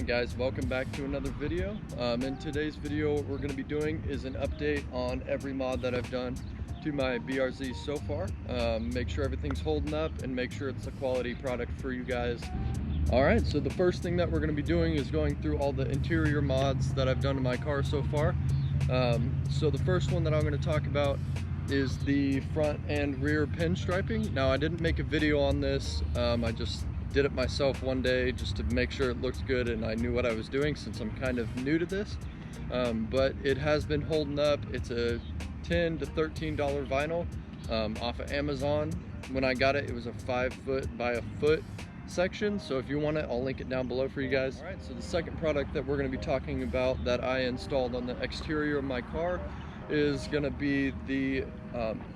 Alright guys, welcome back to another video. In today's video, what we're going to be doing is an update on every mod that I've done to my BRZ so far. Make sure everything's holding up and make sure it's a quality product for you guys. Alright, so the first thing that we're going to be doing is going through all the interior mods that I've done to my car so far. So the first one that I'm going to talk about is the front and rear pinstriping. Now I didn't make a video on this, I just did it myself one day just to make sure it looked good and I knew what I was doing since I'm kind of new to this. But it has been holding up. It's a $10 to $13 vinyl off of Amazon. When I got it, it was a 5 foot by a foot section, so if you want it, I'll link it down below for you guys. All right, so the second product that we're going to be talking about that I installed on the exterior of my car is going to be the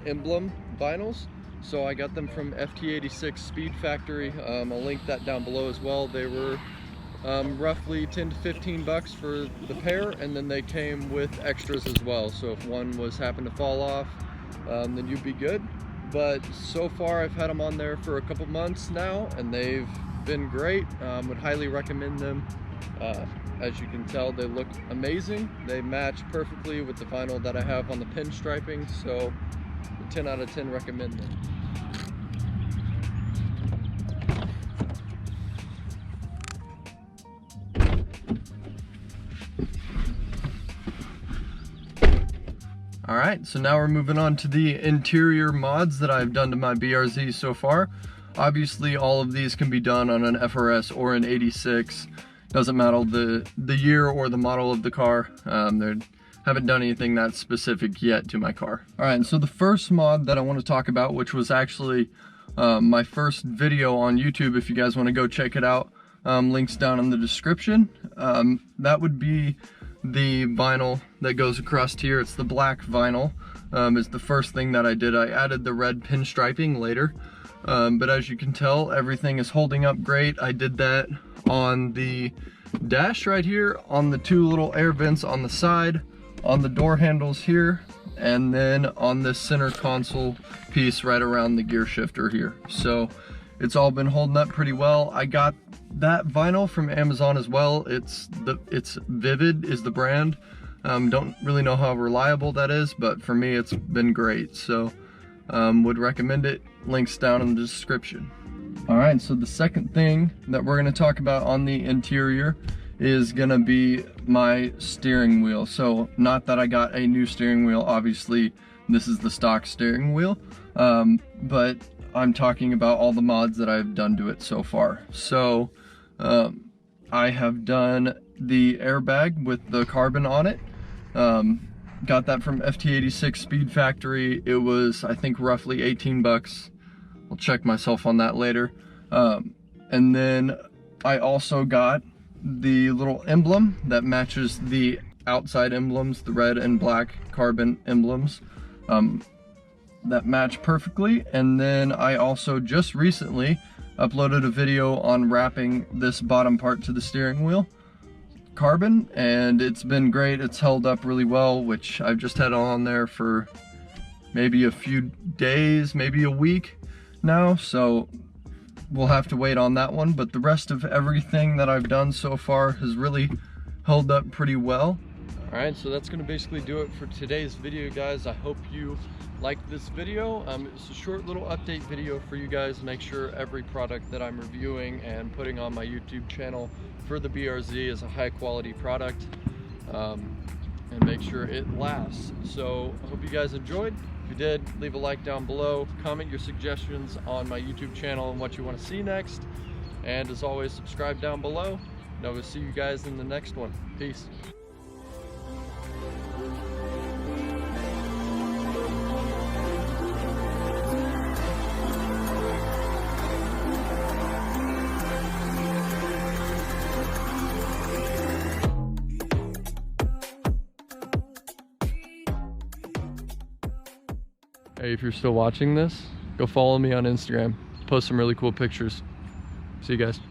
emblem vinyls. So I got them from FT86 Speed Factory. I'll link that down below as well. They were roughly 10 to 15 bucks for the pair, and then they came with extras as well. So if one was happened to fall off, then you'd be good. But so far I've had them on there for a couple months now and they've been great. Would highly recommend them. As you can tell, they look amazing. They match perfectly with the vinyl that I have on the pinstriping, so 10 out of 10 recommend them. Alright, so now we're moving on to the interior mods that I've done to my BRZ so far. Obviously all of these can be done on an FRS or an 86. Doesn't matter the year or the model of the car. They haven't done anything that specific yet to my car. Alright, so the first mod that I want to talk about, which was actually my first video on YouTube, if you guys want to go check it out, links down in the description. That would be the vinyl that goes across here. It's the black vinyl. Is the first thing that I did. I added the red pinstriping later, but as you can tell, everything is holding up great. I did that on the dash right here, on the two little air vents on the side, on the door handles here, and then on this center console piece right around the gear shifter here. So it's all been holding up pretty well. I got that vinyl from Amazon as well. It's Vivid is the brand. Don't really know how reliable that is, but for me it's been great, so would recommend it. Links down in the description. Alright, so the second thing that we're going to talk about on the interior is going to be my steering wheel. So not that I got a new steering wheel, obviously this is the stock steering wheel, but I'm talking about all the mods that I've done to it so far. So I have done the airbag with the carbon on it. Got that from FT86 Speed Factory. It was, I think, roughly 18 bucks. I'll check myself on that later. And then I also got the little emblem that matches the outside emblems, the red and black carbon emblems, that match perfectly. And then I also just recently uploaded a video on wrapping this bottom part to the steering wheel carbon, and it's been great. It's held up really well, which I've just had on there for maybe a few days, maybe a week now, so we'll have to wait on that one. But the rest of everything that I've done so far has really held up pretty well. Alright, so that's going to basically do it for today's video, guys. I hope you liked this video. It's a short little update video for you guys. Make sure every product that I'm reviewing and putting on my YouTube channel for the BRZ is a high quality product, and make sure it lasts. So I hope you guys enjoyed. If you did, leave a like down below, comment your suggestions on my YouTube channel and what you want to see next, and as always, subscribe down below, and I will see you guys in the next one. Peace. Hey, if you're still watching this, go follow me on Instagram. Post some really cool pictures. See you guys.